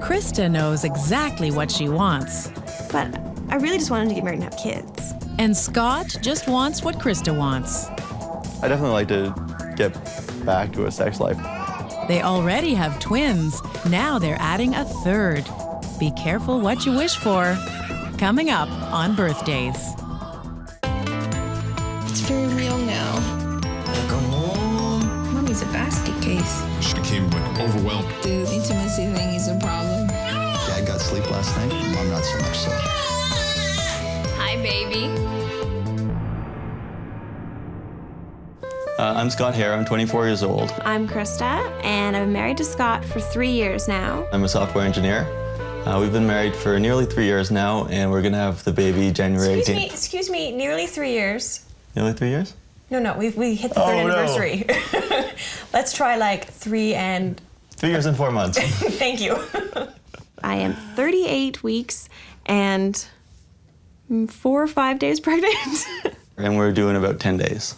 Christa knows exactly what she wants. But I really just wanted to get married and have kids. And Scott just wants what Christa wants. I definitely like to get back to a sex life. They already have twins. Now they're adding a third. Be careful what you wish for. Coming up on birthdays. It's very real now. Come on. Mommy's a basket case. She became overwhelmed. The intimacy thing is a problem. Dad got sleep last night, Mom not so much so. Hi, baby. I'm Scott Hare, I'm 24 years old. I'm Christa, and I've been married to Scott for 3 years now. I'm a software engineer. We've been married for nearly 3 years now, and we're gonna have the baby January 18th. Excuse me, nearly 3 years. Nearly 3 years? No, we hit the third anniversary. Let's try like 3 and... 3 years and 4 months. Thank you. I am 38 weeks and 4 or 5 days pregnant. And we're doing about 10 days.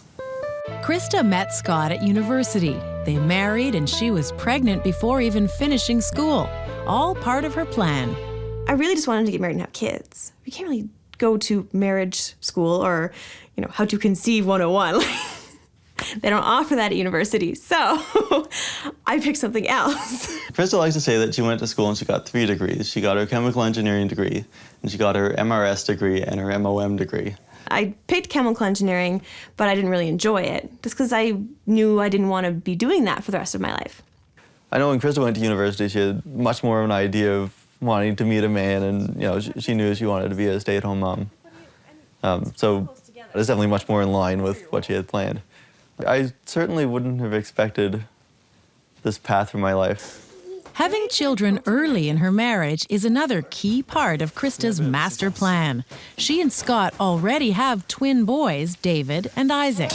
Christa met Scott at university. They married and she was pregnant before even finishing school. All part of her plan. I really just wanted to get married and have kids. We can't really go to marriage school or, how to conceive 101. They don't offer that at university, so I picked something else. Christa likes to say that she went to school and she got 3 degrees. She got her chemical engineering degree, and she got her MRS degree and her MOM degree. I picked chemical engineering, but I didn't really enjoy it, just because I knew I didn't want to be doing that for the rest of my life. I know when Christa went to university, she had much more of an idea of wanting to meet a man, and she knew she wanted to be a stay-at-home mom. So it's definitely much more in line with what she had planned. I certainly wouldn't have expected this path for my life. Having children early in her marriage is another key part of Christa's master plan. She and Scott already have twin boys, David and Isaac.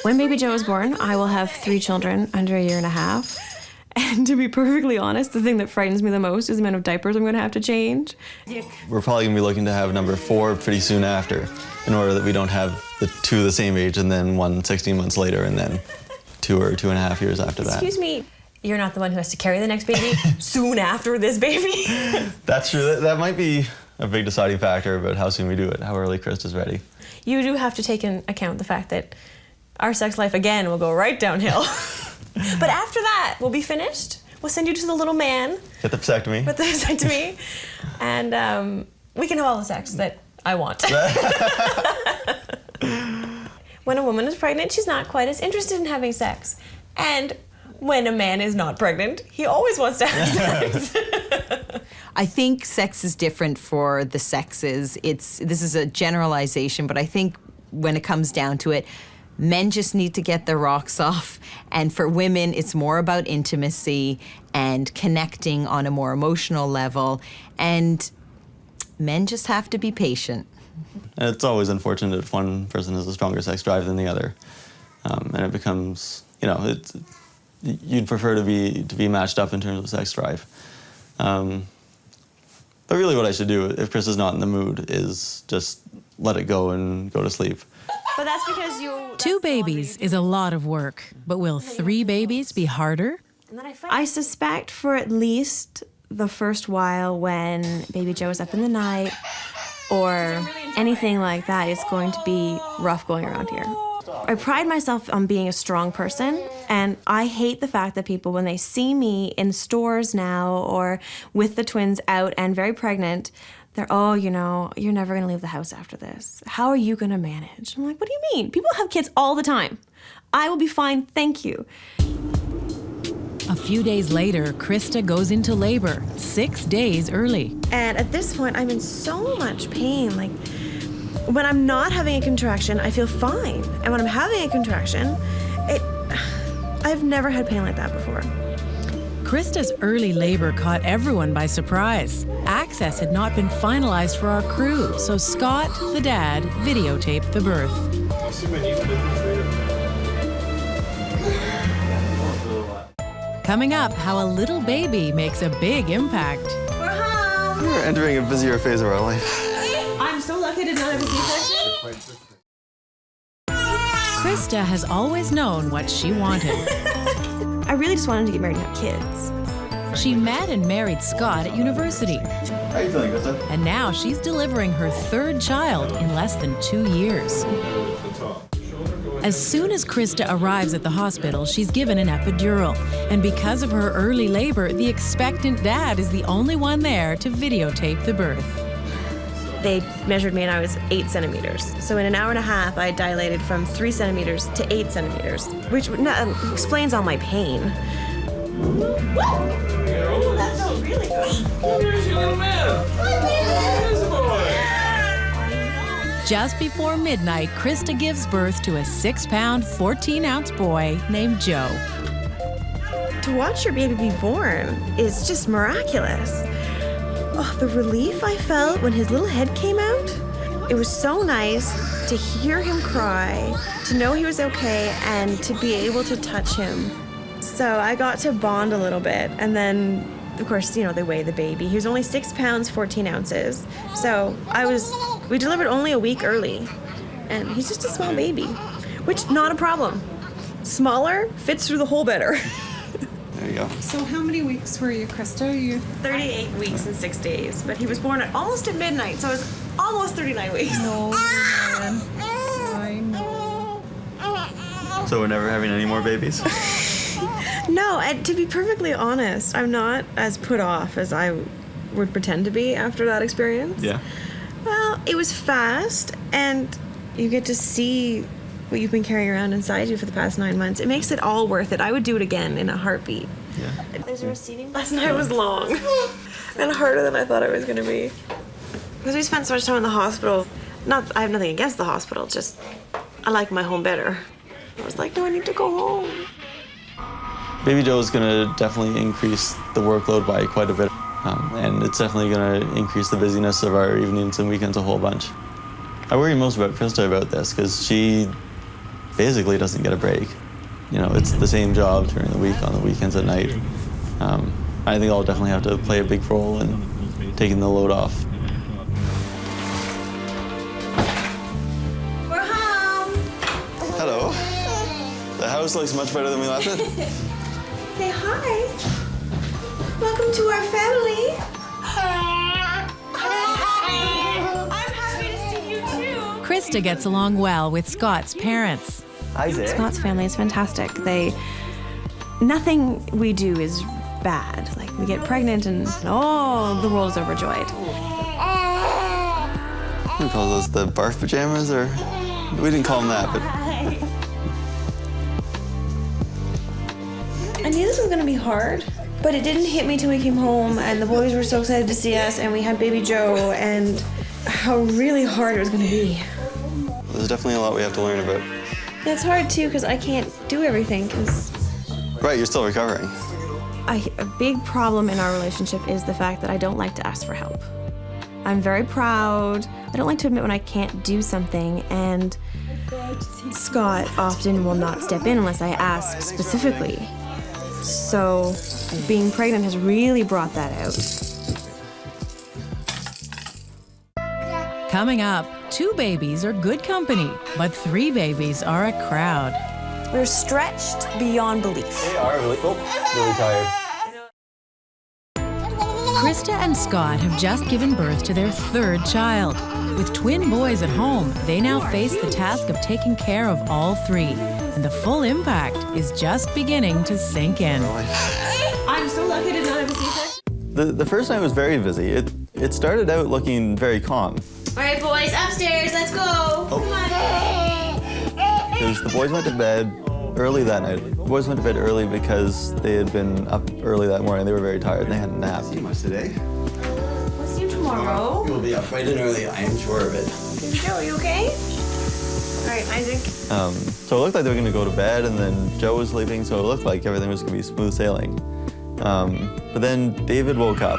When baby Joe is born, I will have 3 children under 1.5 years. And to be perfectly honest, the thing that frightens me the most is the amount of diapers I'm going to have to change. We're probably going to be looking to have number 4 pretty soon after, in order that we don't have the 2 the same age and then one 16 months later and then 2 or 2.5 years after that. Excuse me, you're not the one who has to carry the next baby soon after this baby? That's true. That might be a big deciding factor about how soon we do it, how early Christa's ready. You do have to take into account the fact that our sex life, again, will go right downhill. But after that, we'll be finished. We'll send you to the little man. Get the vasectomy. With the vasectomy. And we can have all the sex that I want. When a woman is pregnant, she's not quite as interested in having sex. And when a man is not pregnant, he always wants to have sex. I think sex is different for the sexes. This is a generalization, but I think when it comes down to it, men just need to get their rocks off. And for women, it's more about intimacy and connecting on a more emotional level. And men just have to be patient. And it's always unfortunate if one person has a stronger sex drive than the other. And it becomes, you'd prefer to be matched up in terms of sex drive. But really what I should do, if Chris is not in the mood, is just let it go and go to sleep. But that's because you... 2 babies is a lot of work, but will 3 babies be harder? I suspect for at least the first while when baby Joe is up in the night or anything like that, it's going to be rough going around here. I pride myself on being a strong person, and I hate the fact that people, when they see me in stores now or with the twins out and very pregnant, they're, you're never going to leave the house after this. How are you going to manage? I'm like, what do you mean? People have kids all the time. I will be fine, thank you. A few days later, Christa goes into labor, 6 days early. And at this point, I'm in so much pain. Like, when I'm not having a contraction, I feel fine. And when I'm having a contraction, I've never had pain like that before. Christa's early labor caught everyone by surprise. Access had not been finalized for our crew, so Scott, the dad, videotaped the birth. Coming up, how a little baby makes a big impact. We're home! We're entering a busier phase of our life. I'm so lucky to not have a C-section. Christa has always known what she wanted. I really just wanted to get married and have kids. She met and married Scott at university, How are you feeling, Krista? and now she's delivering her third child in less than 2 years. As soon as Christa arrives at the hospital, she's given an epidural. And because of her early labor, the expectant dad is the only one there to videotape the birth. They measured me and I was 8 centimeters. So in an hour and a half, I dilated from 3 centimeters to 8 centimeters, which explains all my pain. That felt really good. Just before midnight, Christa gives birth to a 6-pound, 14-ounce boy named Joe. To watch your baby be born is just miraculous. Oh, the relief I felt when his little head came out. It was so nice to hear him cry, to know he was okay, and to be able to touch him. So I got to bond a little bit, and then, of course, you know, they weigh the baby. He was only 6 pounds, 14 ounces. So we delivered only a week early, and he's just a small baby, which, not a problem. Smaller, fits through the hole better. There you go. So how many weeks were you, Christa? You 38 weeks and 6 days, but he was born almost at midnight, so it was almost 39 weeks. know, man. I know. So we're never having any more babies? No, and to be perfectly honest, I'm not as put off as I would pretend to be after that experience. Yeah. Well, it was fast, and you get to see what you've been carrying around inside you for the past 9 months. It makes it all worth it. I would do it again in a heartbeat. Yeah. There's a receiving. Last night was long and harder than I thought it was going to be. Because we spent so much time in the hospital. I have nothing against the hospital, just I like my home better. I was like, no, I need to go home. Baby Joe is going to definitely increase the workload by quite a bit. And it's definitely going to increase the busyness of our evenings and weekends a whole bunch. I worry most about Christa about this because she basically doesn't get a break. You know, it's the same job during the week, on the weekends, at night. I think I'll definitely have to play a big role in taking the load off. We're home. Hello. The house looks much better than we left it. Say hi. Welcome to our family. I'm happy to see you too. Christa gets along well with Scott's parents. Isaac. Scott's family is fantastic. Nothing we do is bad. Like, we get pregnant and the world is overjoyed. We call those the barf pajamas, or we didn't call them that, but I knew this was gonna be hard, but it didn't hit me till we came home and the boys were so excited to see us and we had baby Joe and how really hard it was gonna be. there's definitely a lot we have to learn about. Yeah, it's hard too because I can't do everything because Right, you're still recovering. a big problem in our relationship is the fact that I don't like to ask for help. I'm very proud. I don't like to admit when I can't do something, and Scott often will not step in unless I ask specifically. So being pregnant has really brought that out. Coming up, 2 babies are good company, but 3 babies are a crowd. We're stretched beyond belief. They are really tired. Christa and Scott have just given birth to their 3rd child. With twin boys at home, they now face the task of taking care of all 3. And the full impact is just beginning to sink in. I'm so lucky to not have a C-section. The first night was very busy. It started out looking very calm. All right, boys, upstairs, let's go. Come on. Because the boys went to bed early that night. The boys went to bed early because they had been up early that morning. They were very tired and they had a nap. Too much today. We'll see you tomorrow. You'll be up bright and early, I am sure of it. Joe, are you okay? All right, Isaac. So it looked like they were going to go to bed, and then Joe was sleeping, so it looked like everything was going to be smooth sailing. But then David woke up.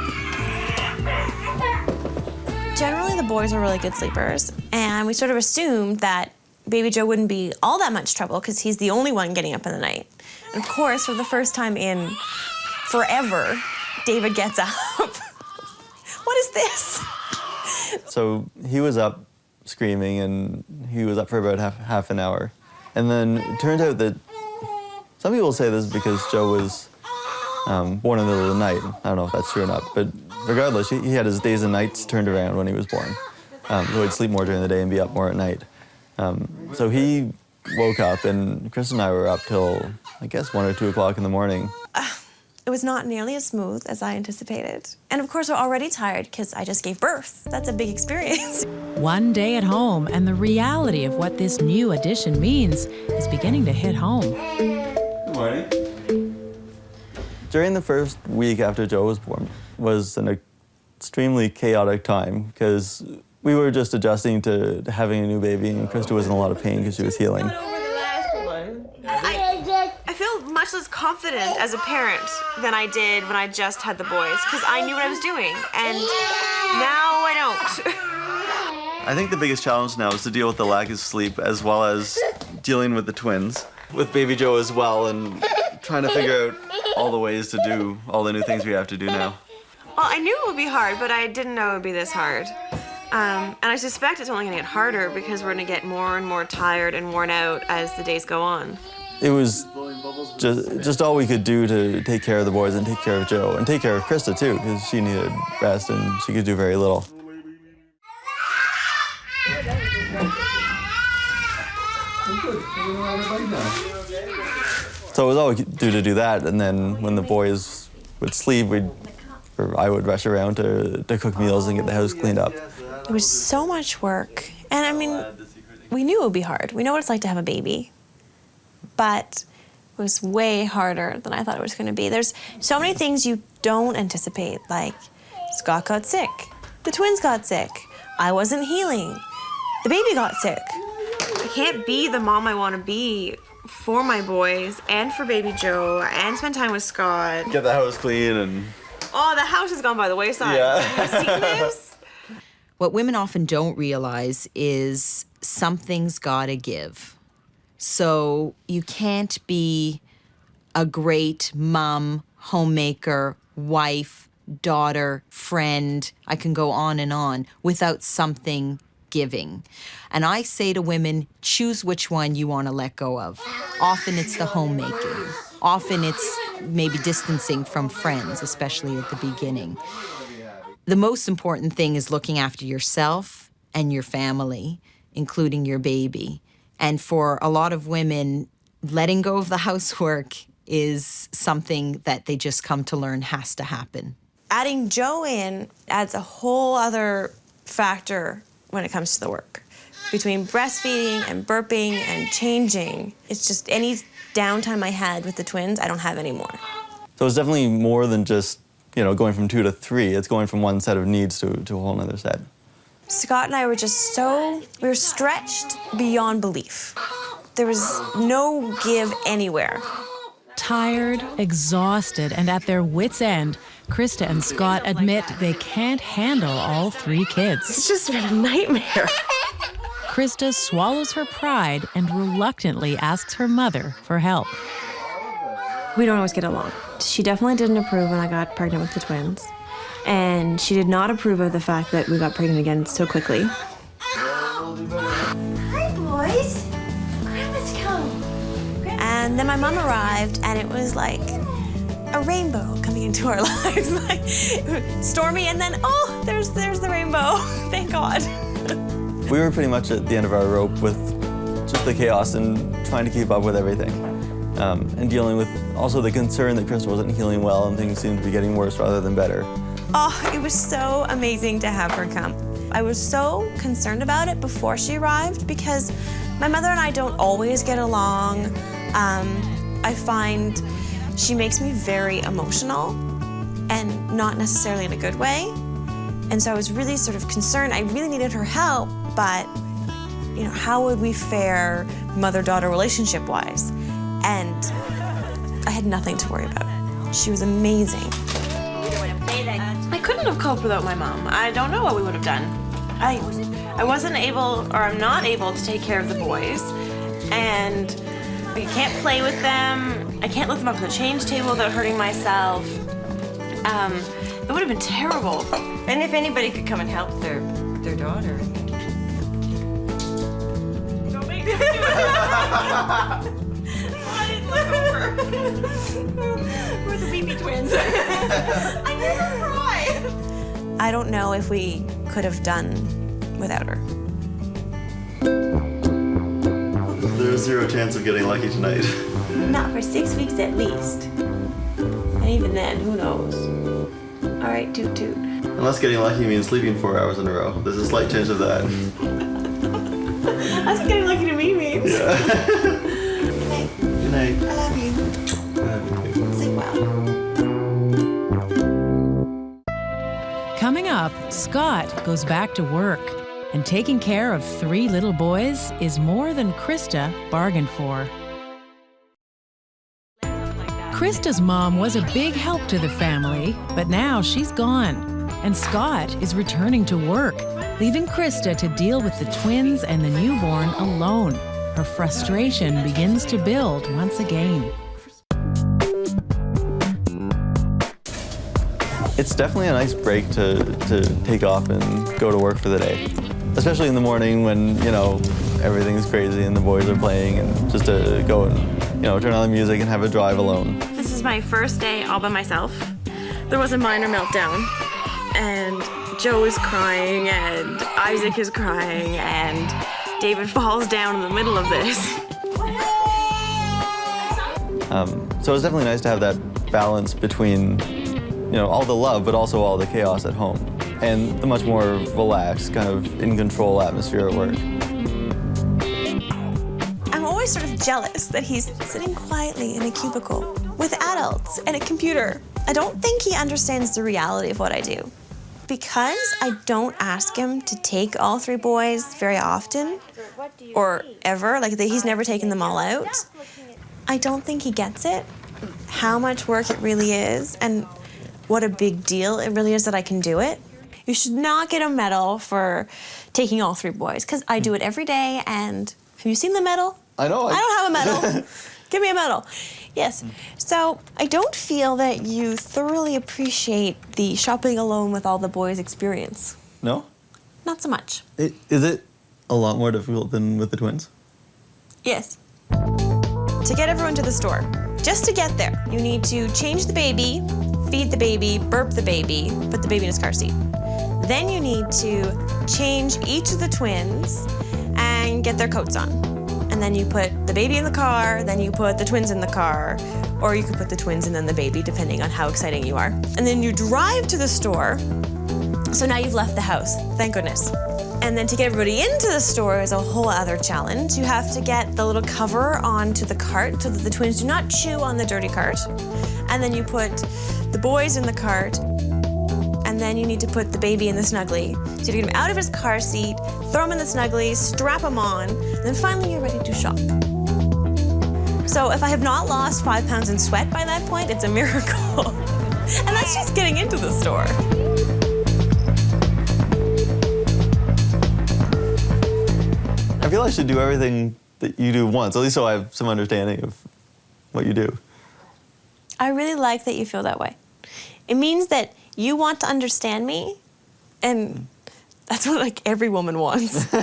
Generally, the boys are really good sleepers, and we sort of assumed that baby Joe wouldn't be all that much trouble because he's the only one getting up in the night. And of course, for the first time in forever, David gets up. What is this? So he was up screaming, and he was up for about half an hour. And then it turned out that some people say this is because Joe was born in the middle of the night. I don't know if that's true or not, but regardless, he had his days and nights turned around when he was born. So he'd sleep more during the day and be up more at night. So he woke up, and Chris and I were up till, I guess, 1 or 2 o'clock in the morning. It was not nearly as smooth as I anticipated. And of course, we're already tired because I just gave birth. That's a big experience. One day at home, and the reality of what this new addition means is beginning to hit home. Good morning. During the first week after Joe was born was an extremely chaotic time because we were just adjusting to having a new baby, and Krista was in a lot of pain because she was healing. I feel much less confident as a parent than I did when I just had the boys because I knew what I was doing, and now I don't. I think the biggest challenge now is to deal with the lack of sleep as well as dealing with the twins, with baby Joe as well, and trying to figure out all the ways to do all the new things we have to do now. Well, I knew it would be hard, but I didn't know it would be this hard. And I suspect it's only going to get harder because we're going to get more and more tired and worn out as the days go on. It was just all we could do to take care of the boys and take care of Joe and take care of Krista too, because she needed rest and she could do very little. So it was all we could do to do that, and then when the boys would sleep, I would rush around to cook meals and get the house cleaned up. It was so much work, and I mean, we knew it would be hard. We know what it's like to have a baby, but it was way harder than I thought it was going to be. There's so many things you don't anticipate, like Scott got sick, the twins got sick, I wasn't healing, the baby got sick. I can't be the mom I want to be for my boys and for baby Joe and spend time with Scott. Get the house clean and... Oh, the house has gone by the wayside. Yeah. Have you seen this? What women often don't realize is something's gotta give. So you can't be a great mom, homemaker, wife, daughter, friend, I can go on, without something giving. And I say to women, choose which one you want to let go of. Often it's the homemaking. Often it's maybe distancing from friends, especially at the beginning. The most important thing is looking after yourself and your family, including your baby. And for a lot of women, letting go of the housework is something that they just come to learn has to happen. Adding Joe in adds a whole other factor when it comes to the work. Between breastfeeding and burping and changing, it's just any downtime I had with the twins, I don't have anymore. So it's definitely more than just, going from 2 to 3. It's going from one set of needs to a whole other set. Scott and I were just we were stretched beyond belief. There was no give anywhere. Tired, exhausted, and at their wits' end, Christa and Scott admit they can't handle all 3 kids. It's just been a nightmare. Christa swallows her pride and reluctantly asks her mother for help. We don't always get along. She definitely didn't approve when I got pregnant with the twins. And she did not approve of the fact that we got pregnant again so quickly. Hi, boys. Grandma's come. And then my mom arrived, and it was like a rainbow coming into our lives. Like stormy, and then, there's the rainbow. Thank God. We were pretty much at the end of our rope with just the chaos and trying to keep up with everything. And dealing with also the concern that Krista wasn't healing well and things seemed to be getting worse rather than better. Oh, it was so amazing to have her come. I was so concerned about it before she arrived because my mother and I don't always get along. I find she makes me very emotional and not necessarily in a good way. And so I was really sort of concerned. I really needed her help, but how would we fare mother-daughter relationship-wise? And I had nothing to worry about. She was amazing. I couldn't have coped without my mom. I don't know what we would have done. I wasn't able, or I'm not able to take care of the boys. And I can't play with them. I can't lift them up on the change table without hurting myself. It would have been terrible. And if anybody could come and help their daughter. Don't make me do it. I didn't look over. were the baby twins. I never cry. I don't know if we could have done without her. There's zero chance of getting lucky tonight. Not for 6 weeks at least. And even then, who knows? All right, toot toot. Unless getting lucky means sleeping 4 hours in a row. There's a slight chance of that. That's what getting lucky to me means. Yeah. Good night. Good night. I love you. Sleep well. Coming up, Scott goes back to work. And taking care of 3 little boys is more than Christa bargained for. Christa's mom was a big help to the family, but now she's gone. And Scott is returning to work, leaving Christa to deal with the twins and the newborn alone. Her frustration begins to build once again. It's definitely a nice break to take off and go to work for the day. Especially in the morning when, you know, everything's crazy and the boys are playing, and just to go and, you know, turn on the music and have a drive alone. This is my first day all by myself. There was a minor meltdown, and Joe is crying, and Isaac is crying, and David falls down in the middle of this. So it's definitely nice to have that balance between, you know, all the love, but also all the chaos at home, and the much more relaxed, kind of in-control atmosphere at work. I'm always sort of jealous that he's sitting quietly in a cubicle with adults and a computer. I don't think he understands the reality of what I do. Because I don't ask him to take all 3 boys very often, or ever, like he's never taken them all out, I don't think he gets it, how much work it really is, and what a big deal it really is that I can do it. You should not get a medal for taking all 3 boys, because I do it every day, and have you seen the medal? I know. I don't have a medal. Give me a medal. Yes. So I don't feel that you thoroughly appreciate the shopping alone with all the boys experience. No? Not so much. Is it a lot more difficult than with the twins? Yes. To get everyone to the store, just to get there, you need to change the baby, feed the baby, burp the baby, put the baby in his car seat. Then you need to change each of the twins and get their coats on. And then you put the baby in the car, then you put the twins in the car, or you could put the twins and then the baby, depending on how exciting you are. And then you drive to the store. So now you've left the house, thank goodness. And then to get everybody into the store is a whole other challenge. You have to get the little cover onto the cart so that the twins do not chew on the dirty cart. And then you put the boys in the cart, and then you need to put the baby in the snuggly. So you get him out of his car seat, throw him in the snuggly, strap him on, and then finally you're ready to shop. So if I have not lost 5 pounds in sweat by that point, it's a miracle. And that's just getting into the store. I feel I should do everything that you do once, at least so I have some understanding of what you do. I really like that you feel that way. It means that you want to understand me, and that's what like every woman wants.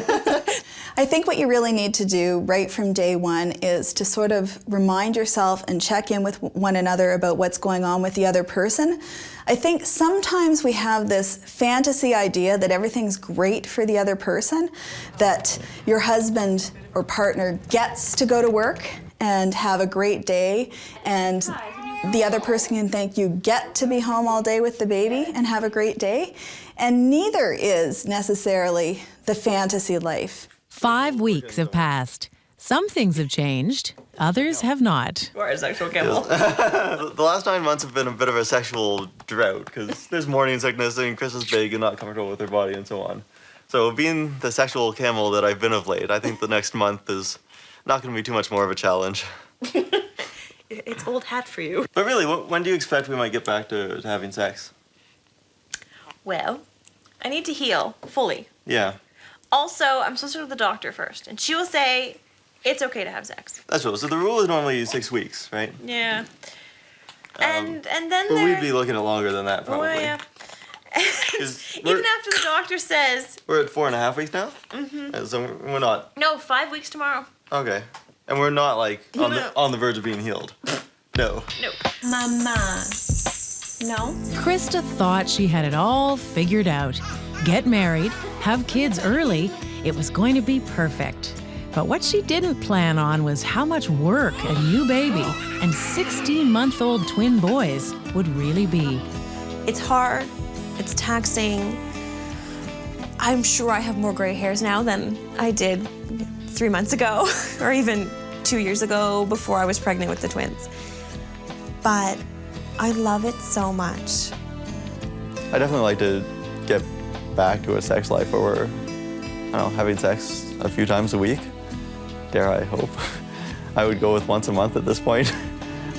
I think what you really need to do right from day one is to sort of remind yourself and check in with one another about what's going on with the other person. I think sometimes we have this fantasy idea that everything's great for the other person, that your husband or partner gets to go to work and have a great day, and the other person can think you get to be home all day with the baby and have a great day. And neither is necessarily the fantasy life. 5 weeks have passed. Some things have changed, others have not. You are a sexual camel. The last 9 months have been a bit of a sexual drought, because there's morning sickness and Chris is big and not comfortable with her body and so on. So being the sexual camel that I've been of late, I think the next month is not going to be too much more of a challenge. It's old hat for you. But really, when do you expect we might get back to having sex? Well, I need to heal fully. Yeah. Also, I'm supposed to go to the doctor first, and she will say it's okay to have sex. That's right. So the rule is normally 6 weeks, right? Yeah. And then but we'd be looking at longer than that, probably. Well, yeah. Even after the doctor says... We're at 4.5 weeks now? Mm-hmm. So we're not... No, 5 weeks tomorrow. Okay. And we're not, like, on the verge of being healed. No. Mama. No? Christa thought she had it all figured out. Get married, have kids early, it was going to be perfect. But what she didn't plan on was how much work a new baby and 16-month-old twin boys would really be. It's hard. It's taxing. I'm sure I have more gray hairs now than I did 3 months ago, or even 2 years ago before I was pregnant with the twins. But I love it so much. I definitely like to get back to a sex life where we're, I don't know, having sex a few times a week. Dare I hope. I would go with once a month at this point.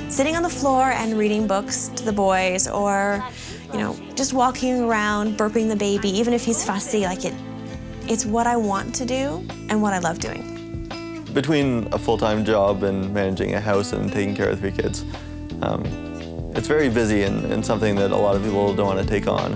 Sitting on the floor and reading books to the boys, or, you know, just walking around, burping the baby, even if he's fussy, like it's what I want to do and what I love doing. Between a full-time job and managing a house and taking care of 3 kids, it's very busy and something that a lot of people don't want to take on.